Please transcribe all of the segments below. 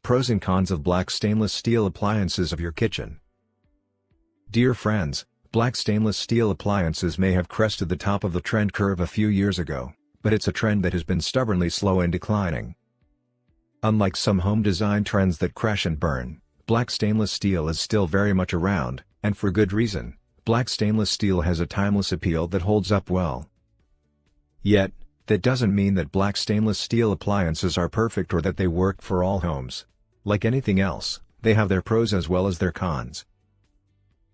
Pros and cons of black stainless steel appliances of your kitchen. Dear friends, black stainless steel appliances may have crested the top of the trend curve a few years ago, but it's a trend that has been stubbornly slow in declining. Unlike some home design trends that crash and burn, black stainless steel is still very much around, and for good reason. Black stainless steel has a timeless appeal that holds up well. Yet, that doesn't mean that black stainless steel appliances are perfect or that they work for all homes. Like anything else, they have their pros as well as their cons.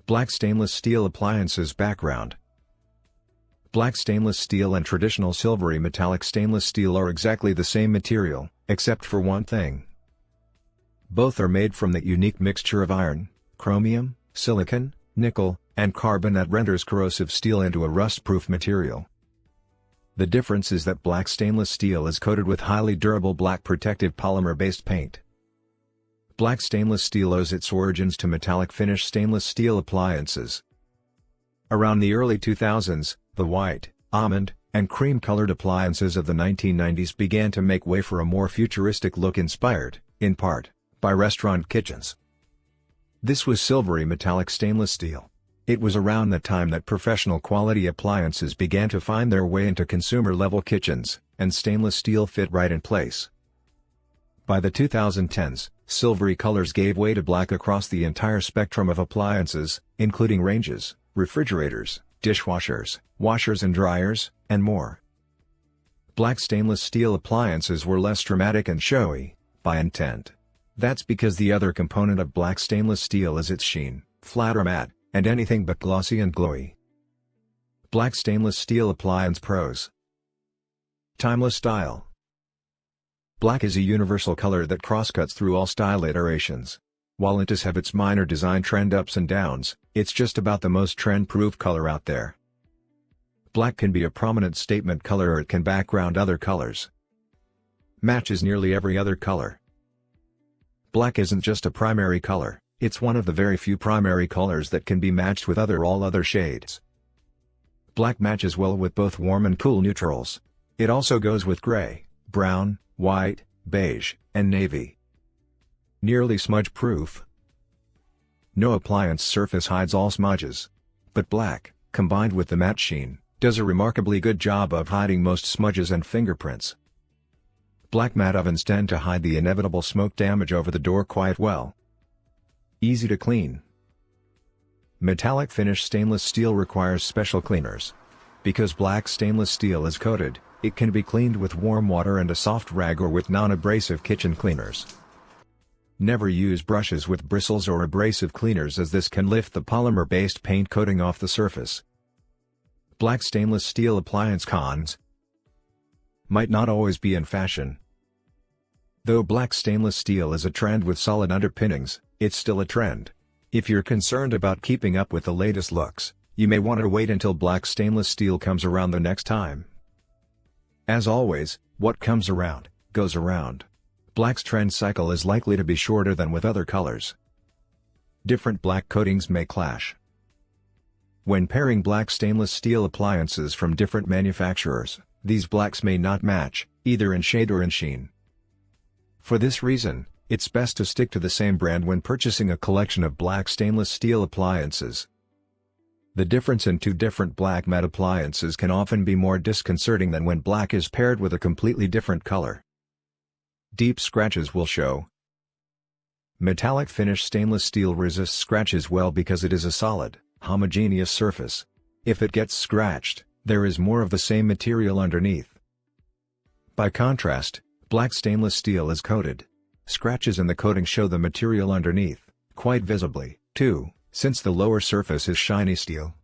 Black stainless steel appliances background. Black stainless steel and traditional silvery metallic stainless steel are exactly the same material, except for one thing. Both are made from that unique mixture of iron, chromium, silicon, nickel, and carbon that renders corrosive steel into a rust-proof material. The difference is that black stainless steel is coated with highly durable black protective polymer-based paint. Black stainless steel owes its origins to metallic finish stainless steel appliances. Around the early 2000s, the white, almond, and cream-colored appliances of the 1990s began to make way for a more futuristic look inspired, in part, by restaurant kitchens. This was silvery metallic stainless steel. It was around that time that professional quality appliances began to find their way into consumer-level kitchens, and stainless steel fit right in place. By the 2010s, silvery colors gave way to black across the entire spectrum of appliances, including ranges, refrigerators, dishwashers, washers and dryers, and more. Black stainless steel appliances were less dramatic and showy, by intent. That's because the other component of black stainless steel is its sheen, flat or matte, and anything but glossy and glowy. Black stainless steel appliance pros. Timeless style. Black is a universal color that crosscuts through all style iterations. While it does have its minor design trend ups and downs, it's just about the most trend-proof color out there. Black can be a prominent statement color or it can background other colors. Matches nearly every other color. Black isn't just a primary color, it's one of the very few primary colors that can be matched with all other shades. Black matches well with both warm and cool neutrals. It also goes with gray, brown, white, beige, and navy. Nearly smudge-proof. No appliance surface hides all smudges. But black, combined with the matte sheen, does a remarkably good job of hiding most smudges and fingerprints. Black matte ovens tend to hide the inevitable smoke damage over the door quite well. Easy to clean. Metallic finish stainless steel requires special cleaners. Because black stainless steel is coated, it can be cleaned with warm water and a soft rag or with non-abrasive kitchen cleaners. Never use brushes with bristles or abrasive cleaners as this can lift the polymer-based paint coating off the surface. Black stainless steel appliance cons. Might not always be in fashion. Though black stainless steel is a trend with solid underpinnings, it's still a trend. If you're concerned about keeping up with the latest looks, you may want to wait until black stainless steel comes around the next time. As always, what comes around, goes around. Black's trend cycle is likely to be shorter than with other colors. Different black coatings may clash. When pairing black stainless steel appliances from different manufacturers, these blacks may not match, either in shade or in sheen. For this reason, it's best to stick to the same brand when purchasing a collection of black stainless steel appliances. The difference in two different black matte appliances can often be more disconcerting than when black is paired with a completely different color. Deep scratches will show. Metallic finish stainless steel resists scratches well because it is a solid, homogeneous surface. If it gets scratched, there is more of the same material underneath. By contrast, black stainless steel is coated. Scratches in the coating show the material underneath, quite visibly, too, since the lower surface is shiny steel.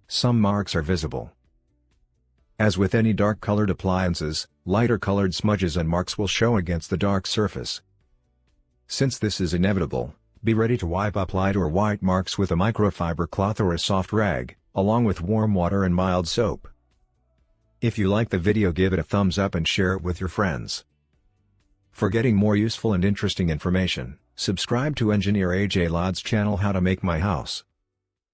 Some marks are visible. As with any dark-colored appliances, lighter-colored smudges and marks will show against the dark surface. Since this is inevitable, be ready to wipe up light or white marks with a microfiber cloth or a soft rag, along with warm water and mild soap. If you like the video, give it a thumbs up and share it with your friends. For getting more useful and interesting information, subscribe to Engineer AJ Ladd's channel How to Make My House.